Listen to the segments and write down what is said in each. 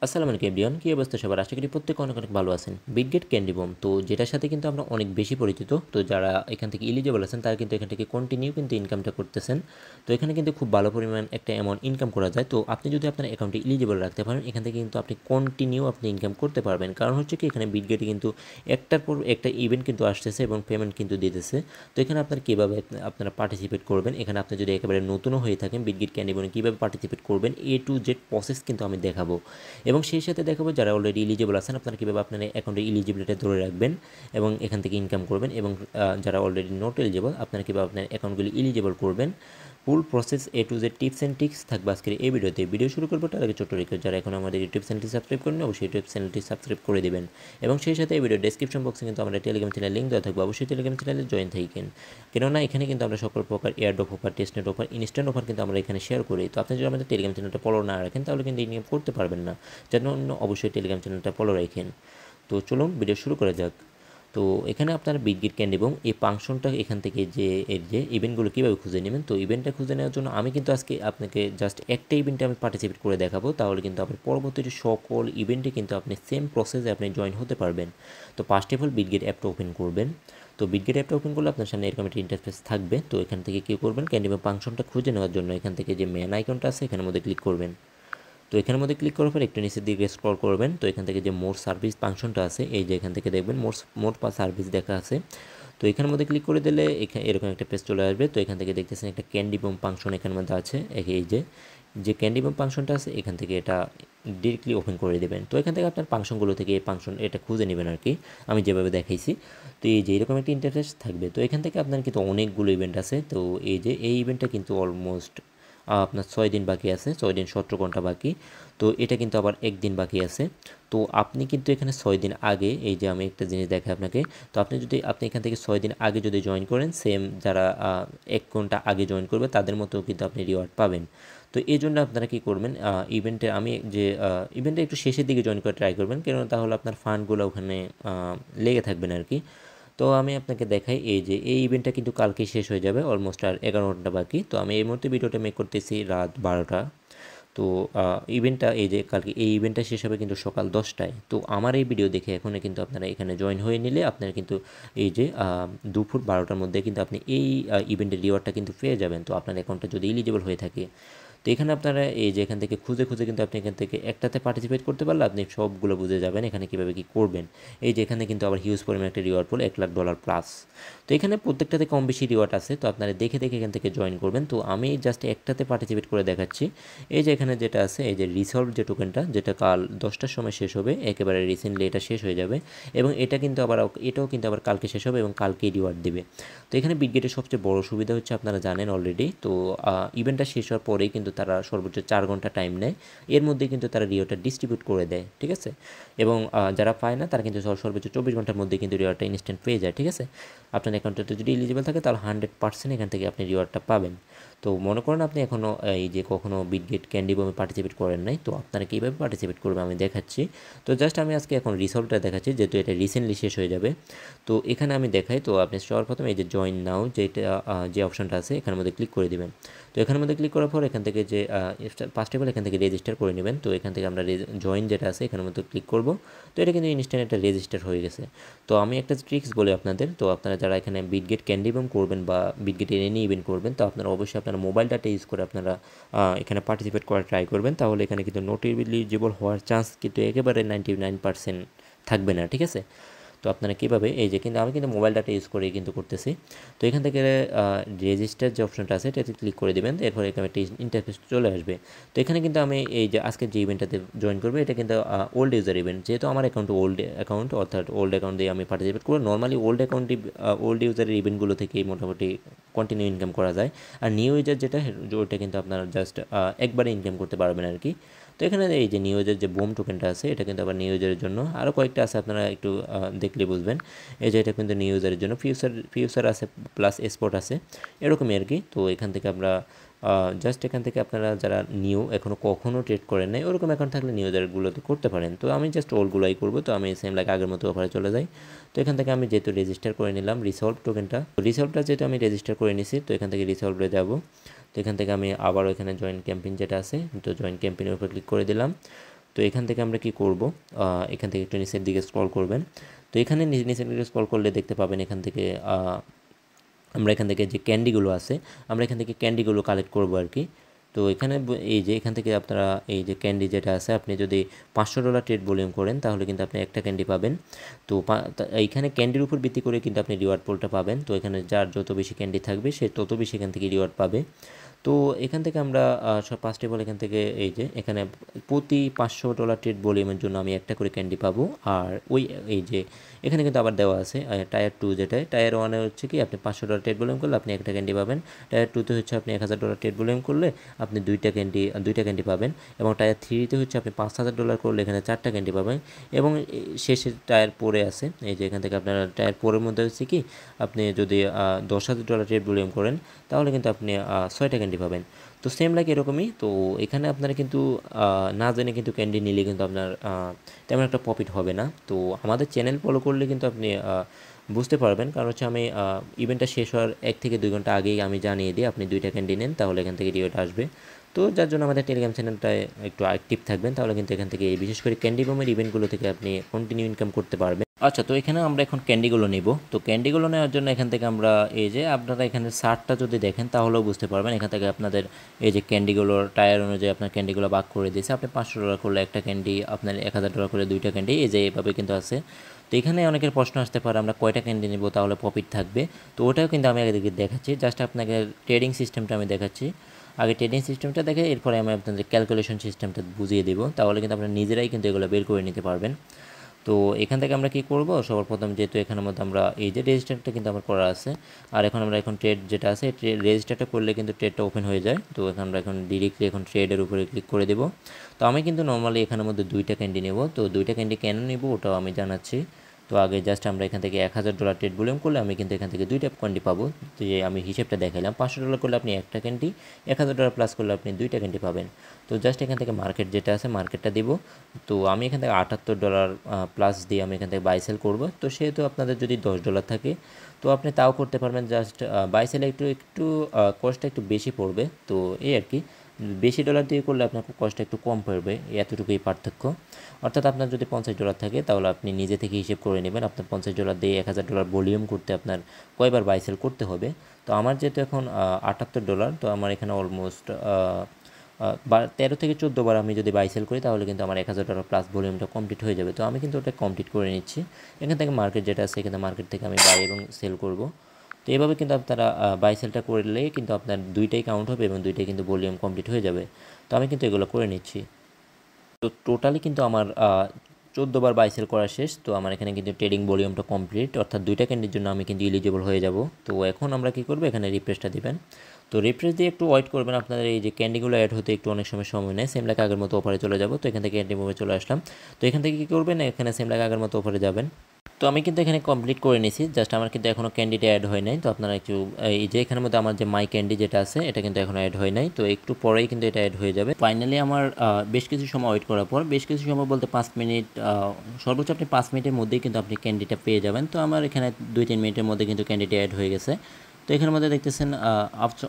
আসসালামু আলাইকুম এভরিওয়ান, কী অবস্থা সবার? আশা করি প্রত্যেকে অনেক অনেক ভালো আছেন। বিটগেট ক্যান্ডি বম তো যেটার সাথে কিন্তু আমরা অনেক বেশি পরিচিত। তো যারা এখান থেকে এলিজিবল আছেন তারা কিন্তু এখান থেকে কন্টিনিউ কিন্তু ইনকামটা করতেছেন। তো এখানে কিন্তু খুব ভালো পরিমাণ একটা অ্যামাউন্ট ইনকাম করা যায়। তো আপনি যদি আপনার অ্যাকাউন্টে এলিজিবল রাখতে পারেন, এখান থেকে কিন্তু আপনি কন্টিনিউ ইনকাম করতে পারবেন। কারণ হচ্ছে কি, এখানে বিটগেটে কিন্তু একটার পর একটা ইভেন্ট কিন্তু আসতেছে এবং পেমেন্ট কিন্তু দিতেছে। তো এখানে আপনার কীভাবে আপনারা পার্টিসিপেট করবেন, এখানে আপনি যদি একেবারে নতুনও হয়ে থাকেন, বিটগেট ক্যান্ডি বমে কীভাবে পার্টিসিপেট করবেন A to Z প্রসেস কিন্তু আমি দেখাবো। এবং সেই সাথে দেখাবো যারা অলরেডি এলিজিবল আছেন আপনারা কীভাবে আপনার অ্যাকাউন্টে এলিজিবিলিটি ধরে রাখবেন এবং এখান থেকে ইনকাম করবেন। এবং যারা অলরেডি নট এলিজিবল আপনারা কীভাবে আপনার অ্যাকাউন্টগুলি এলিজিবল করবেন, ফুল process A to Z tips and tricks থাকবে আজকের এই ভিডিওতে। ভিডিও শুরু করবো তার আগে ছোট্ট রিকোয়েস্ট, যারা এখন আমাদের ইউটিউব চ্যানেলটি সাবস্ক্রাইব করেন অবশ্যই ইউটিউব চ্যানেলটি সাবস্ক্রাইব করে দেবেন। এবং সেই সাথে এই ভিডিও ডেসক্রিপশন বক্সে কিন্তু আমরা টেলিগ্রাম চ্যানেল লিঙ্ক দেওয়া থাকবে, অবশ্যই টেলিগ্রাম চ্যানেলে জয়েন থাকেন। কেননা এখানে কিন্তু আমরা সকল প্রকার airdrop offer, testnet offer, instant offer কিন্তু আমরা এখানে শেয়ার করি। তো আপনি যদি আমাদের টেলিগ্রাম চ্যানেলটা ফলো না রাখেন তাহলে কিন্তু ইনকাম করতে পারবেন না, যার জন্য অবশ্যই টেলিগ্রাম চ্যানেলটা ফলো রাখেন। তো চলুন ভিডিও শুরু করা যাক। তো এখানে আপনারা বিটগেট ক্যান্ডি এবং এই ফাংশনটা এখান থেকে যে ইভেন্টগুলো কীভাবে খুঁজে নেবেন, তো ইভেন্টটা খুঁজে নেওয়ার জন্য আমি কিন্তু আজকে আপনাকে জাস্ট একটা ইভেন্টে আমি পার্টিসিপেট করে দেখাবো, তাহলে কিন্তু আপনি পরবর্তীতে সকল ইভেন্টে কিন্তু আপনি সেম প্রসেসে আপনি জয়েন হতে পারবেন। তো ফার্স্ট অফ অল বিটগেট অ্যাপটা ওপেন করবেন। তো বিটগেট অ্যাপটা ওপেন করলে আপনার সামনে এরকম একটা ইন্টারফেস থাকবে। তো এখান থেকে কী করবেন, ক্যান্ডি এবং ফাংশনটা খুঁজে নেওয়ার জন্য এখান থেকে যে মেন আইকনটা আছে এখানের মধ্যে ক্লিক করবেন। তো এখানের মধ্যে ক্লিক করার পর একটু নিচের দিকে স্ক্রল করবেন। তো এখান থেকে যে মোর সার্ভিস ফাংশনটা আছে, এই যে এখান থেকে দেখবেন মোর সার্ভিস দেখা আছে। তো এখানের মধ্যে ক্লিক করে দিলে এরকম একটা পেজ চলে আসবে। তো এখান থেকে দেখতেছেন একটা ক্যান্ডি বম ফাংশন এখানের মধ্যে আছে। এই যে ক্যান্ডি বম ফাংশনটা আছে এখান থেকে এটা ডিরেক্টলি ওপেন করে দেবেন। তো এখান থেকে আপনার ফাংশনগুলো থেকে এই ফাংশন এটা খুঁজে নেবেন আর কি, আমি যেভাবে দেখাইছি। তো এই যে এরকম একটা ইন্টারফেস থাকবে। তো এখান থেকে আপনার কিন্তু অনেকগুলো ইভেন্ট আছে। তো এই ইভেন্টটা কিন্তু অলমোস্ট আপনার 6 দিন বাকি আছে, 6 দিন 17 ঘন্টা বাকি। তো এটা কিন্তু আবার 1 দিন বাকি আছে। তো আপনি কিন্তু এখানে 6 দিন আগে, এই যে আমি একটা জিনিস দেখাই আপনাকে। তো আপনি এখান থেকে 6 দিন আগে যদি জয়েন করেন, সেম যারা 1 ঘন্টা আগে জয়েন করবে তাদের মতো কিন্তু আপনি রিওয়ার্ড পাবেন। তো এই জন্য আপনারা কী করবেন, ইভেন্টে একটু শেষের দিকে জয়েন করে ট্রাই করবেন, কেননা তাহলে আপনার ফান্ডগুলো ওখানে লেগে থাকবেন আর কি। তো আমি আপনাকে দেখাই, এই যে এই ইভেন্টটা কিন্তু কালকে শেষ হয়ে যাবে, অলমোস্ট আর 11 ঘন্টা বাকি। তো আমি এই মুহূর্তে ভিডিওটা মেক করতেছি রাত 12টা। তো ইভেন্টটা এই যে কালকে এই ইভেন্টটা শেষ হবে কিন্তু সকাল 10টায়। তো আমার এই ভিডিও দেখে এখনই কিন্তু আপনারা এখানে জয়েন হয়ে নিলে আপনারা কিন্তু এই যে দুপুর 12টার মধ্যে কিন্তু আপনি এই ইভেন্টের রিওয়ার্ডটা কিন্তু পেয়ে যাবেন। তো আপনার অ্যাকাউন্টটা যদি এলিজিবল হয়ে থাকে, তো এখানে আপনারা এই যে এখান থেকে খুঁজে খুঁজে কিন্তু আপনি এখান থেকে একটাতে পার্টিসিপেট করতে পারলে আপনি সবগুলো বুঝে যাবেন এখানে কীভাবে কী করবেন। এই যে এখানে কিন্তু আবার হিউজ পরিমাণ একটা রিওয়ার্ড পড়লো $1,00,000 প্লাস। তো এখানে প্রত্যেকটাতে কম বেশি রিওয়ার্ড আছে, তো আপনারা দেখে দেখে এখান থেকে জয়েন করবেন। তো আমি জাস্ট একটাতে পার্টিসিপেট করে দেখাচ্ছি। এই যে এখানে যেটা আছে, এই যে রিসলভ যে টোকেনটা, যেটা কাল 10টার সময় শেষ হবে, একেবারে রিসেন্টলি এটা শেষ হয়ে যাবে। এবং এটাও কিন্তু আবার কালকে শেষ হবে এবং কালকেই রিওয়ার্ড দেবে। তো এখানে বিটগেটের সবচেয়ে বড় সুবিধা হচ্ছে আপনারা জানেন অলরেডি, তো ইভেন্টটা শেষ হওয়ার পরেই কিন্তু তারা সর্বোচ্চ 4 ঘন্টা টাইম নেয়, এর মধ্যে কিন্তু তারা রিওয়ার্ডটা ডিস্ট্রিবিউট করে দেয়, ঠিক আছে। এবং যারা পায় না তারা কিন্তু সর্বোচ্চ 24 ঘন্টার মধ্যে কিন্তু রিওয়ার্ডটা ইনস্ট্যান্ট পেয়ে যায়, ঠিক আছে। আপনার অ্যাকাউন্টে যদি এলিজিবল থাকে তাহলে 100% এখান থেকে আপনি রিওয়ার্ডটা পাবেন। তো মনে করেন আপনি এখনও এই যে কখনও বিটগেট ক্যান্ডি বমে পার্টিসিপেট করেন নাই, তো আপনারা কীভাবে পার্টিসিপেট করবে আমি দেখাচ্ছি। তো জাস্ট আমি আজকে এখন রিসলভটা দেখাচ্ছি, যেহেতু এটা রিসেন্টলি শেষ হয়ে যাবে। তো এখানে আমি দেখাই, তো আপনি সর্বপ্রথম এই যে জয়েন নাও যে অপশনটা আছে এখানের মধ্যে ক্লিক করে দেবেন। তো এখানের মধ্যে ক্লিক করার পর এখান থেকে যে ফার্স্ট অফ অল এখান থেকে রেজিস্টার করে নেবেন। তো এখান থেকে আমরা জয়েন যেটা আছে এখানের মধ্যে ক্লিক করব। তো এটা কিন্তু ইনস্ট্যান্ট একটা রেজিস্টার হয়ে গেছে। তো আমি একটা ট্রিক্স বলি আপনাদের, তো আপনারা যারা এখানে বিটগেট ক্যান্ডি বম করবেন বা বিটগেট এনি ইভেন্ট করবেন, তো আপনারা অবশ্যই আপনার মোবাইল ডাটা ইউজ করে আপনারা এখানে পার্টিসিপেট করার ট্রাই করবেন, তাহলে এখানে কিন্তু নট এলিজিবল হওয়ার চান্স কিন্তু একেবারে 99% থাকবে না, ঠিক আছে। তো আপনারা কীভাবে, এই যে কিন্তু আমি কিন্তু মোবাইল ডাটা ইউজ করেই কিন্তু করতেছি। তো এখান থেকে রেজিস্টার যে অপশনটা আছে এটাতে ক্লিক করে দেবেন, এরপর এখানে একটা ইন্টারফেস চলে আসবে। তো এখানে কিন্তু আমি এই যে আজকের যে ইভেন্টটাতে জয়েন করবো এটা কিন্তু ওল্ড ইউজার ইভেন্ট, যেহেতু আমার ওল্ড অ্যাকাউন্ট, অর্থাৎ ওল্ড অ্যাকাউন্ট দিয়ে আমি পার্টিসিপেট করবো। নর্মালি ওল্ড ইউজারের ইভেন্টগুলো থেকেই মোটামুটি কন্টিনিউ ইনকাম করা যায়। আর নিউ ইউজার যেটা, ওটা কিন্তু আপনারা জাস্ট একবারে ইনকাম করতে পারবেন আর কি। তো এখানে এই যে নিউ ইউজার যে বুম টোকেনটা আছে এটা কিন্তু আবার নিউ ইউজারের জন্য, আরও কয়েকটা আছে আপনারা একটু দেখলে বুঝবেন। এই যে এটা কিন্তু নিউ ইউজারের জন্য, ফিউচার আছে প্লাস এক্সপোর্ট আছে, এরকমই আর কি। তো এখান থেকে আমরা জাস্ট এখান থেকে আপনারা যারা এখনও কখনও ট্রেড করেন নাই ওরকম অ্যাকাউন্ট থাকলে নিউ ইউজারগুলোতে করতে পারেন। তো আমি জাস্ট ওলগুলোই করবো, তো আমি সেম লাইক আগের মতো অফারে চলে যাই। তো এখান থেকে আমি যেহেতু রেজিস্টার করে নিলাম রিসলভ টোকেনটা, রিসলভটা যেহেতু আমি রেজিস্টার করে নিছি, তো এখান থেকে রিসলভে যাবো। তো এখান থেকে আমি আবারও এখানে জয়েন ক্যাম্পেইন যেটা আছে, তো জয়েন ক্যাম্পেইনের উপর ক্লিক করে দিলাম। তো তো এখান থেকে আমরা কি করব, এখান থেকে একটু নিচের দিকে স্ক্রল করবেন। তো এখানে নিচের দিকে স্ক্রল করলে দেখতে পাবেন এখান থেকে আমরা এখান থেকে যে ক্যান্ডিগুলো আছে আমরা এখান থেকে ক্যান্ডিগুলো কালেক্ট করবো আর কি। তো এখানে এই যে এখান থেকে আপনারা এই যে ক্যান্ডি যেটা আছে আপনি যদি $500 ট্রেড ভলিউম করেন তাহলে কিন্তু আপনি একটা ক্যান্ডি পাবেন। তো এইখানে ক্যান্ডির উপর ভিত্তি করে কিন্তু আপনি রিওয়ার্ড পোলটা পাবেন। তো এখানে যার যত বেশি ক্যান্ডি থাকবে সে তত বেশি এখান থেকে রিওয়ার্ড পাবে। তো এখান থেকে আমরা সব 5টি বল এখান থেকে এই যে এখানে প্রতি $500 ট্রেড ভলিউমের জন্য আমি একটা করে ক্যান্ডি পাবো। আর ওই এই যে এখানে কিন্তু আবার দেওয়া আছে টায়ার 2 যেটা, টায়ার 1-এ হচ্ছে কি আপনি $500 ট্রেড ভলিউম করলে আপনি একটা ক্যান্ডি পাবেন। টায়ার 2-তে হচ্ছে আপনি $1000 ট্রেড ভলিউম করলে আপনি দুইটা ক্যান্ডি পাবেন। এবং টায়ার 3-তে হচ্ছে আপনি $5000 করলে এখানে 4টা ক্যান্ডি পাবেন। এবং শেষে টায়ার 4-এ আছে এই যে এখান থেকে আপনারা টায়ার 4-এর মধ্যে হচ্ছে কি আপনি যদি $10,000 ট্রেড ভলিউম করেন তাহলে কিন্তু আপনি 6টা ক্যান্ডি পাবেন। তো সেম লাইক এরকমই। তো এখানে আপনারা কিন্তু না জেনে কিন্তু ক্যান্ডি নিলে কিন্তু আপনার তেমন একটা প্রফিট হবে না। তো আমাদের চ্যানেল ফলো করলে কিন্তু আপনি বুঝতে পারবেন, কারণ হচ্ছে আমি ইভেন্টটা শেষ হওয়ার 1 থেকে 2 ঘন্টা আগেই আমি জানিয়ে দিই আপনি 2টা ক্যান্ডি নেন তাহলে এখান থেকে রিওয়ার্ড আসবে। তো যার জন্য আমাদের টেলিগ্রাম চ্যানেলটায় একটু অ্যাক্টিভ থাকবেন, তাহলে কিন্তু এখান থেকে বিশেষ করে ক্যান্ডি বমের ইভেন্টগুলো থেকে আপনি কন্টিনিউ ইনকাম করতে পারবেন। আচ্ছা, তো এখানে আমরা এখন ক্যান্ডিগুলো নেব। তো ক্যান্ডিগুলো নেওয়ার জন্য এখান থেকে আমরা এই যে আপনারা এখানে চার্টটা যদি দেখেন তাহলেও বুঝতে পারবেন এখান থেকে আপনাদের এই যে ক্যান্ডিগুলোর টায়ার অনুযায়ী আপনার ক্যান্ডিগুলো ভাগ করে দিয়েছে। আপনি $500 করলে একটা ক্যান্ডি, আপনার $1000 করলে দুইটা ক্যান্ডি, এই যে এইভাবে কিন্তু আছে। তো এখানে অনেকের প্রশ্ন আসতে পারে আমরা কয়টা ক্যান্ডি নেব তাহলে প্রফিট থাকবে। তো ওটাও কিন্তু আমি আগে দেখাচ্ছি, জাস্ট আপনাকে ট্রেডিং সিস্টেমটা আমি দেখাচ্ছি। আগে ট্রেডিং সিস্টেমটা দেখে এরপরে আমি আপনাদের ক্যালকুলেশন সিস্টেমটা বুঝিয়ে দেবো, তাহলে কিন্তু আপনারা নিজেরাই কিন্তু এগুলো বের করে নিতে পারবেন। তো এখান থেকে আমরা কি করব, সবার প্রথম যেহেতু এখানের মধ্যে আমরা এই যে রেজিস্টারটা কিন্তু আমার করা আছে, আর আমরা ট্রেড যেটা আছে রেজিস্টারটা করলে কিন্তু ট্রেডটা ওপেন হয়ে যায়। তো আমরা এখন ডিরেক্টলি ট্রেডের উপরে ক্লিক করে দেব। তো আমি কিন্তু নর্মালি এখানের মধ্যে দুইটা ক্যান্ডি নেব। তো দুইটা ক্যান্ডি কেন নেব ওটাও আমি জানাচ্ছি। তো আগে জাস্ট আমরা এখান থেকে $1000 ট্রেড ভলিউম করলে আমি কিন্তু এখান থেকে দুইটা ক্যান্ডি পাবো। তো যে আমি হিসেবটা দেখাইলাম, $500 করলে আপনি একটা ক্যান্ডি, $1000 প্লাস করলে আপনি দুইটা ক্যান্ডি পাবেন। তো জাস্ট এখান থেকে মার্কেট যেটা আছে মার্কেটটা দিব। তো আমি এখান থেকে $78 প্লাস দিয়ে আমি এখান থেকে বাই সেল করবো। তো সেহেতু আপনাদের যদি $10 থাকে তো আপনি তাও করতে পারবেন, জাস্ট বাই সেলে একটু কস্টটা একটু বেশি পড়বে। তো এই আর কি, বেশি ডলার দিয়ে করলে আপনার কস্টটা একটু কম পড়বে, এতটুকুই পার্থক্য। অর্থাৎ আপনার যদি $50 থাকে তাহলে আপনি নিজে থেকে হিসেব করে নেবেন আপনার $50 দিয়ে $1000 ভলিউম করতে আপনার কয়বার বাই সেল করতে হবে। তো আমার যেহেতু এখন $78, তো আমার এখানে অলমোস্ট 13 থেকে 14 বার আমি যদি বাই সেল করি তাহলে কিন্তু আমার $1000 প্লাস ভলিউমটা কমপ্লিট হয়ে যাবে। তো আমি কিন্তু ওটা কমপ্লিট করে নিচ্ছি। এখান থেকে মার্কেট যেটা আছে এখানে মার্কেট থেকে আমি বাই এবং সেল করব। তো এভাবে কিন্তু আপনারা বাই সেলটা করলে কিন্তু আপনার দুইটাই কাউন্ট হবে এবং দুইটাই কিন্তু ভলিউম কমপ্লিট হয়ে যাবে। তো আমি কিন্তু এগুলো করে নিচ্ছি। তো টোটালি কিন্তু আমার 14 বার বাই সেল করা শেষ। তো আমার এখানে কিন্তু ট্রেডিং ভলিউমটা কমপ্লিট, অর্থাৎ দুইটা ক্যান্ডির জন্য আমি কিন্তু এলিজিবল হয়ে যাব। তো এখন আমরা কি করব, এখানে রিফ্রেশটা দিবেন। তো রিফ্রেশ দিয়ে একটু ওয়েট করবেন, আপনাদের এই যে ক্যান্ডিগুলো অ্যাড হতে একটু অনেক সময় নেয়। সেম লাইক আগের মতো অফারে চলে যাব। তো এখান থেকে ক্যান্ডি মুভে চলে আসলাম। তো এখান থেকে কী করবেন, এখানে সেম লাইক আগের মতো অফারে যাবেন। তো আমি কিন্তু এখানে কমপ্লিট করে নিয়েছি, জাস্ট আমার কিন্তু এখনও ক্যান্ডিটা অ্যাড হয় নাই। তো আপনারা একটু এই যে এখানের মধ্যে আমার যে মাই ক্যান্ডি যেটা আছে এটা কিন্তু এখনও অ্যাড হয় নাই। তো একটু পরেই কিন্তু এটা অ্যাড হয়ে যাবে। ফাইনালি আমার বেশ কিছু সময় ওয়েট করার পর, বেশ কিছু সময় বলতে 5 মিনিট, সর্বোচ্চ আপনি 5 মিনিটের মধ্যেই কিন্তু আপনি ক্যান্ডিটা পেয়ে যাবেন। তো আমার এখানে 2-3 মিনিটের মধ্যে কিন্তু ক্যান্ডিটা অ্যাড হয়ে গেছে। তো এখানের মধ্যে দেখতেছেন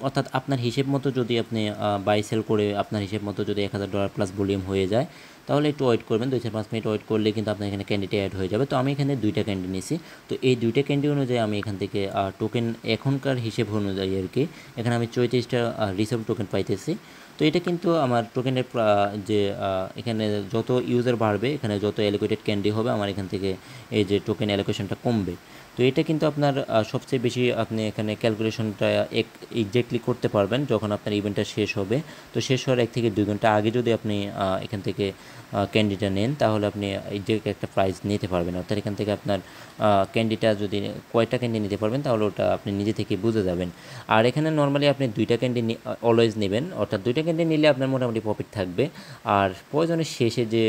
অর্থাৎ আপনার হিসেব মতো যদি আপনি বাই সেল করে আপনার হিসেব মতো যদি $1000 প্লাস ভলিউম হয়ে যায় তাহলে একটু ওয়েট করবেন, 2-5 মিনিট ওয়েট করলে কিন্তু আপনার এখানে ক্যান্ডিটা অ্যাড হয়ে যাবে। তো আমি এখানে দুইটা ক্যান্ডি নিয়েছি। তো এই দুইটা ক্যান্ডি অনুযায়ী আমি এখান থেকে টোকেন এখনকার হিসেব অনুযায়ী আর কি এখানে আমি 34টা রিসেভ টোকেন পাইতেছি। তো এটা কিন্তু আমার টোকেনের যে এখানে যত ইউজার বাড়বে, এখানে যত অ্যালোকেটেড ক্যান্ডি হবে আমার এখান থেকে এই যে টোকেন অ্যালোকেশনটা কমবে। তো এটা কিন্তু আপনার সবচেয়ে বেশি আপনি এখানে ক্যালকুলেশনটা এক্স্যাক্টলি করতে পারবেন যখন আপনার ইভেন্টটা শেষ হবে। তো শেষ হওয়ার 1 থেকে 2 ঘন্টা আগে যদি আপনি এখান থেকে ক্যান্ডিটা নেন তাহলে আপনি এই যে একটা প্রাইস নিতে পারবেন। অর্থাৎ এখান থেকে আপনার ক্যান্ডিটা যদি কয়টা ক্যান্ডি নিতে পারবেন তাহলে ওটা আপনি নিজে থেকে বুঝে যাবেন। আর এখানে নর্মালি আপনি দুইটা ক্যান্ডি অলওয়েজ নেবেন, অর্থাৎ দুইটা ক্যান্ডি নিলে আপনার মোটামুটি প্রফিট থাকবে। আর প্রয়োজনের শেষে যে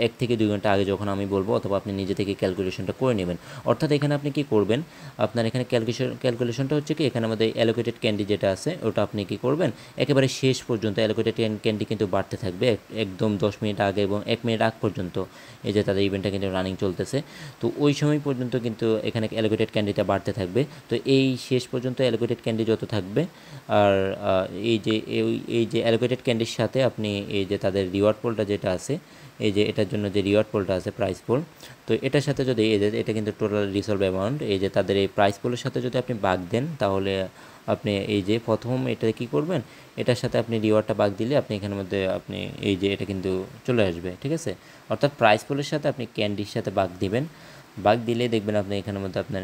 1 থেকে 2 ঘন্টা আগে যখন আমি বলবো, অথবা আপনি নিজে থেকে ক্যালকুলেশনটা করে নেবেন। অর্থাৎ এখানে আপনি কি করবেন, আপনার এখানে ক্যালকুলেশনটা হচ্ছে কি এখানে আমাদের অ্যালোকেটেড ক্যান্ডি যেটা আছে ওটা আপনি কি করবেন, একেবারে শেষ পর্যন্ত অ্যালোকেটেড ক্যান্ডি কিন্তু বাড়তে থাকবে একদম 10 মিনিট আগে এবং 1 মিনিট আগ পর্যন্ত। এই যে তাদের ইভেন্টটা কিন্তু রানিং চলতেছে, তো ওই সময় পর্যন্ত কিন্তু এখানে অ্যালোকেটেড ক্যান্ডিটা বাড়তে থাকবে। তো এই শেষ পর্যন্ত অ্যালোকেটেড ক্যান্ডি যত থাকবে, আর এই যে অ্যালোকেটেড ক্যান্ডির সাথে আপনি এই যে তাদের রিওয়ার্ড পোলটা যেটা আছে এই যে এটার জন্য যে রিওয়ার্ড পোলটা আছে প্রাইস পোল, তো এটার সাথে যদি এই যে এটা কিন্তু টোটাল রিসলভ অ্যামাউন্ট, এই যে তাদের এই প্রাইস পোলের সাথে যদি আপনি ভাগ দেন তাহলে আপনি এই যে প্রথম এটা কী করবেন, এটার সাথে আপনি রিওয়ার্ডটা ভাগ দিলে আপনি এখানের মধ্যে আপনি এই যে এটা কিন্তু চলে আসবে, ঠিক আছে। অর্থাৎ প্রাইস পোলের সাথে আপনি ক্যান্ডির সাথে ভাগ দিবেন, ভাগ দিলে দেখবেন আপনি এখানের মধ্যে আপনার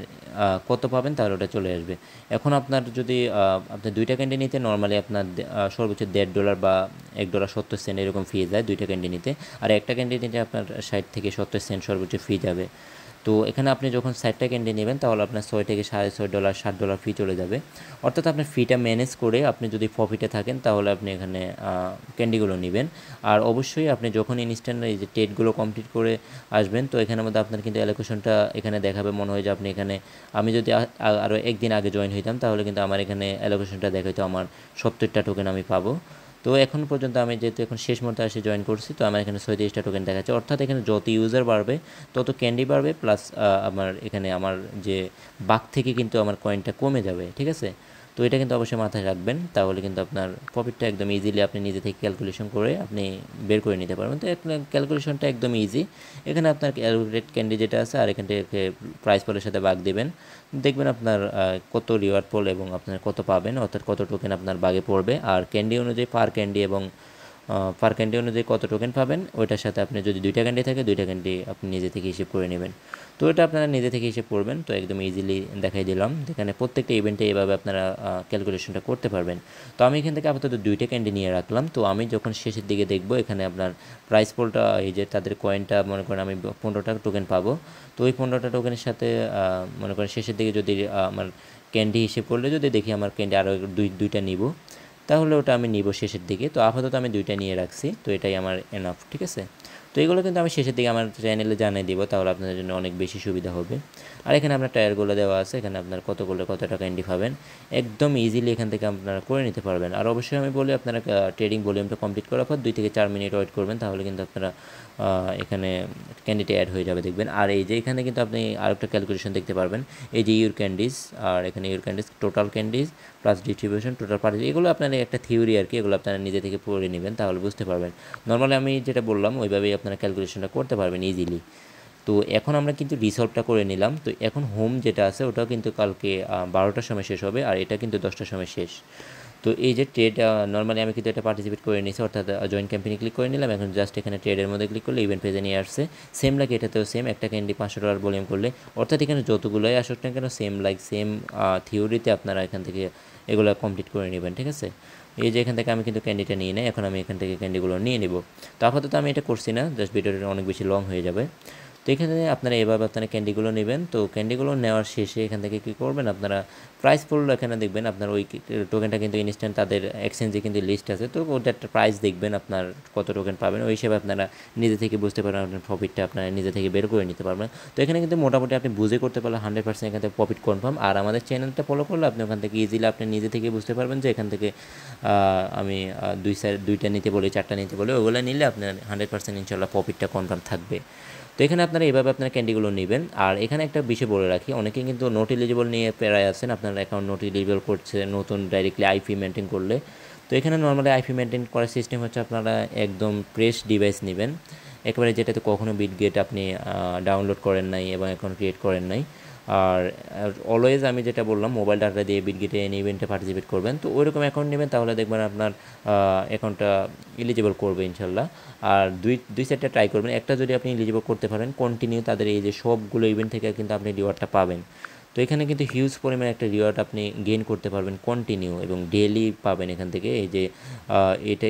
কত পাবেন তাহলে ওটা চলে আসবে। এখন আপনার যদি আপনি 2টা ক্যান্ডি নিতে নর্মালি আপনার সর্বোচ্চ $1.50 বা $1.70 এরকম ফি যায় 2টা ক্যান্ডি নিতে, আর একটা ক্যান্ডি নিতে আপনার 60 থেকে 70 সেন্ট সর্বোচ্চ ফি যাবে। তো এখানে আপনি যখন 60টা ক্যান্ডি নেবেন তাহলে আপনার $6 থেকে $6.50 $7 ফি চলে যাবে। অর্থাৎ আপনার ফিটা ম্যানেজ করে আপনি যদি প্রফিটে থাকেন তাহলে আপনি এখানে ক্যান্ডিগুলো নেবেন। আর অবশ্যই আপনি যখন ইনস্ট্যান্ট এই যে টেটগুলো কমপ্লিট করে আসবেন তো এখানের মধ্যে আপনার কিন্তু অ্যালোকেশনটা এখানে দেখাবে, মনে হয় যে আপনি এখানে, আমি যদি আরও একদিন আগে জয়েন হইতাম তাহলে কিন্তু আমার এখানে অ্যালোকেশনটা দেখাইতো আমার 70টা টোকেন আমি পাবো। তো এখন পর্যন্ত আমি যেহেতু এখন শেষ মুহূর্তে এসে জয়েন করছি তো আমার এখানে 37টা টোকেন দেখাচ্ছে। অর্থাৎ এখানে যত ইউজার বাড়বে তত ক্যান্ডি বাড়বে, প্লাস আমার এখানে আমার যে বাক থেকে কিন্তু আমার কয়েনটা কমে যাবে, ঠিক আছে। তো এটা কিন্তু অবশ্যই মাথায় রাখবেন, তাহলে কিন্তু আপনার প্রফিটটা একদম ইজিলি আপনি নিজে থেকে ক্যালকুলেশন করে আপনি বের করে নিতে পারবেন। তো ক্যালকুলেশনটা একদম ইজি। এখানে আপনার ক্যালকুলেট ক্যান্ডি যেটা আছে আর এখান থেকে প্রাইস পোলের সাথে ভাগ দেবেন, দেখবেন আপনার কত রিওয়ার্ড পোল এবং আপনার কত পাবেন, অর্থাৎ কত টোকেন আপনার বাগে পড়বে, আর ক্যান্ডি অনুযায়ী পার ক্যান্ডি এবং পার ক্যান্ডি অনুযায়ী কত টোকেন পাবেন ওইটার সাথে আপনি যদি 2টা ক্যান্ডি থাকে 2টা ক্যান্ডি আপনি নিজে থেকে হিসেব করে নেবেন। তো এটা আপনারা নিজে থেকে হিসেব করবেন। তো একদম ইজিলি দেখাই দিলাম, যেখানে প্রত্যেকটা ইভেন্টে এভাবে আপনারা ক্যালকুলেশনটা করতে পারবেন। তো আমি এখান থেকে আপাতত 2টা ক্যান্ডি নিয়ে রাখলাম। তো আমি যখন শেষের দিকে দেখব এখানে আপনার প্রাইস পোলটা, এই যে তাদের কয়েনটা মনে করেন আমি 15টা টোকেন পাবো, তো ওই 15টা টোকেনের সাথে মনে করেন শেষের দিকে যদি আমার ক্যান্ডি হিসেব করলে যদি দেখি আমার ক্যান্ডি আরও দুইটা নিব তাহলে ওটা আমি নিব শেষের দিকে। তো আপাতত আমি 2টা নিয়ে রাখছি, তো এটাই আমার এনাফ, ঠিক আছে। তো এগুলো কিন্তু আমি শেষের দিকে আমার চ্যানেলে জানিয়ে দিব, তাহলে আপনাদের জন্য অনেক বেশি সুবিধা হবে। আর এখানে আপনার টায়ারগুলো দেওয়া আছে, এখানে আপনার কত করলে কত টাকা এন্ডি পাবেন একদম ইজিলি এখান থেকে আপনারা করে নিতে পারবেন। আর অবশ্যই আমি বলি আপনারা ট্রেডিং ভলিউমটা কমপ্লিট করার পর 2 থেকে 4 মিনিট ওয়েট করবেন, তাহলে কিন্তু আপনারা এখানে ক্যান্ডিটা অ্যাড হয়ে যাবে দেখবেন। আর এই যে এখানে কিন্তু আপনি আরেকটা ক্যালকুলেশন দেখতে পারবেন, এই যে ইউর ক্যান্ডিজ, আর এখানে your candies total candies plus distribution total party, এগুলো আপনার একটা থিওরি আর কি, এগুলো আপনারা নিজে থেকে পড়ে নেবেন তাহলে বুঝতে পারবেন। নর্মালি আমি যেটা বললাম ওইভাবেই আপনারা ক্যালকুলেশনটা করতে পারবেন ইজিলি। তো এখন আমরা কিন্তু রিসলভটা করে নিলাম। তো এখন হোম যেটা আছে ওটাও কিন্তু কালকে 12টার সময় শেষ হবে, আর এটা কিন্তু 10টার সময় শেষ। তো এই যে ট্রেড, নর্মালি আমি কিন্তু এটা পার্টিসিপেট করে নিয়েছি, অর্থাৎ জয়েন ক্যাম্পেইনে ক্লিক করে নিলাম। এখন জাস্ট এখানে ট্রেডের মধ্যে ক্লিক করলে ইভেন্ট পেজে নিয়ে আসছে। সেম লাগে এটাতেও সেম, একটা ক্যান্ডি $500 ভলিউম করলে, অর্থাৎ এখানে যতগুলোই আসুক না কেন সেম থিওরিতে আপনারা এখান থেকে এগুলো কমপ্লিট করে নেবেন, ঠিক আছে। এই যে এখান থেকে আমি কিন্তু ক্যান্ডিটা নিয়ে নেই, এখন আমি এখান থেকে ক্যান্ডিগুলো নিয়ে নেব। তো আপাতত আমি এটা করছি না, জাস্ট ভিডিওটা অনেক বেশি লং হয়ে যাবে। তো এখানে আপনারা এভাবে আপনারা ক্যান্ডিগুলো নেবেন। তো ক্যান্ডিগুলো নেওয়ার শেষে এখান থেকে কী করবেন, আপনারা প্রাইস পড়লো এখানে দেখবেন আপনার ওই টোকেনটা কিন্তু ইনস্ট্যান্ট তাদের এক্সচেঞ্জে কিন্তু লিস্ট আছে, তো ওটা একটা প্রাইস দেখবেন আপনার কত টোকেন পাবেন, ওই হিসেবে আপনারা নিজে থেকে বুঝতে পারবেন, আপনার প্রফিটটা আপনারা নিজে থেকে বের করে নিতে পারবেন। তো এখানে কিন্তু মোটামুটি আপনি বুঝে করতে পারলে 100% এখান থেকে প্রফিট কনফার্ম। আর আমাদের চ্যানেলটা ফলো করলে আপনি ওখান থেকে ইজিলি আপনি নিজে থেকে বুঝতে পারবেন যে এখান থেকে আমি 2টা নিতে বলি 4টা নিতে বলি, ওগুলো নিলে আপনার 100% ইনশাল্লাহ প্রফিটটা কনফার্ম থাকবে। তো এখানে আপনারা এইভাবে আপনার ক্যান্ডিগুলো নেবেন। আর এখানে একটা বিষয় বলে রাখি, অনেকে কিন্তু নোট এলিজিবল নিয়ে প্যারায় আছেন, আপনার অ্যাকাউন্ট নোট এলিজিবল করছে নতুন ডাইরেক্টলি আইপি মেনটেন করলে। তো এখানে নর্মালি আইপি মেনটেন করার সিস্টেম হচ্ছে আপনারা একদম ফ্রেশ ডিভাইস নেবেন, একেবারে যেটাতে কখনো বিটগেট আপনি ডাউনলোড করেন নাই এবং অ্যাকাউন্ট ক্রিয়েট করেন নাই। আর অলওয়েজ আমি যেটা বললাম মোবাইল ডাটা দিয়ে বিটগেটে এন ইভেন্টে পার্টিসিপেট করবেন, তো ওইরকম অ্যাকাউন্ট নেবেন, তাহলে দেখবেন আপনার অ্যাকাউন্টটা এলিজিবল করবে ইনশাল্লাহ। আর দুই সাইডটা ট্রাই করবেন, একটা যদি আপনি এলিজিবল করতে পারেন কন্টিনিউ তাদের এই যে সবগুলো ইভেন্ট থেকে কিন্তু আপনি রিওয়ার্ডটা পাবেন। তো এখানে কিন্তু হিউজ পরিমাণে একটা রিওয়ার্ড আপনি গেইন করতে পারবেন কন্টিনিউ এবং ডেইলি পাবেন এখান থেকে। এই যে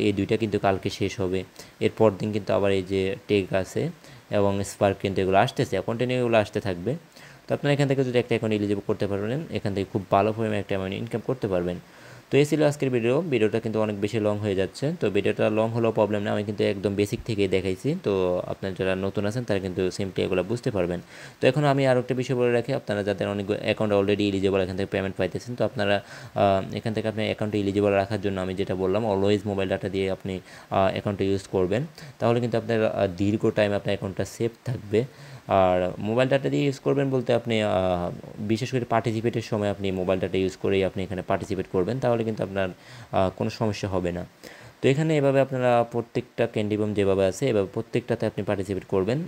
এই 2টা কিন্তু কালকে শেষ হবে, এরপর দিন কিন্তু আবার এই যে টেক আছে এবং স্পার্ক কিন্তু এগুলো আসতেছে, কন্টিনিউ এগুলো আসতে থাকবে। তো আপনারা এখান থেকে যদি একটা অ্যাকাউন্ট এলিজিবল করতে পারবেন এখান থেকে খুব ভালো পরিমাণে একটা অ্যামাউন্ট ইনকাম করতে পারবেন। তো এই ছিল আজকের ভিডিওটা কিন্তু অনেক বেশি লং হয়ে যাচ্ছে, তো ভিডিওটা লং হলেও প্রবলেম না, আমি কিন্তু একদম বেসিক থেকেই দেখাইছি। তো আপনারা যারা নতুন আছেন তারা কিন্তু সিম্পলি এগুলো বুঝতে পারবেন। তো এখন আমি আরও একটা বিষয় বলে রাখি, আপনারা যাদের অনেক অ্যাকাউন্ট অলরেডি এলিজিবল এখান থেকে পেমেন্ট পাইতেছেন, তো আপনারা এখান থেকে আপনি অ্যাকাউন্টে এলিজিবল রাখার জন্য আমি যেটা বললাম অলওয়েজ মোবাইল ডাটা দিয়ে আপনি অ্যাকাউন্টটা ইউজ করবেন, তাহলে কিন্তু আপনার দীর্ঘ টাইম আপনার অ্যাকাউন্টটা সেফ থাকবে। আর মোবাইল ডাটা দিয়ে ইউজ করবেন বলতে আপনি বিশেষ করে পার্টিসিপেটের সময় আপনি মোবাইল ডাটা ইউজ করেই আপনি এখানে পার্টিসিপেট করবেন, তাহলে কিন্তু আপনার কোনো সমস্যা হবে না। তো এখানে এভাবে আপনারা প্রত্যেকটা ক্যান্ডি বাম যেভাবে আছে এভাবে প্রত্যেকটাতে আপনি পার্টিসিপেট করবেন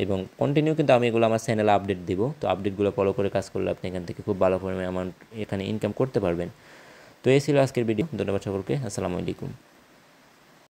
এবং কন্টিনিউ কিন্তু আমি এগুলো আমার চ্যানেলে আপডেট দিব। তো আপডেটগুলো ফলো করে কাজ করলে আপনি এখান থেকে খুব ভালো পরিমাণে অ্যামাউন্ট এখানে ইনকাম করতে পারবেন। তো এই ছিল আজকের ভিডিও। ধন্যবাদ সকলকে। আসসালামু আলাইকুম।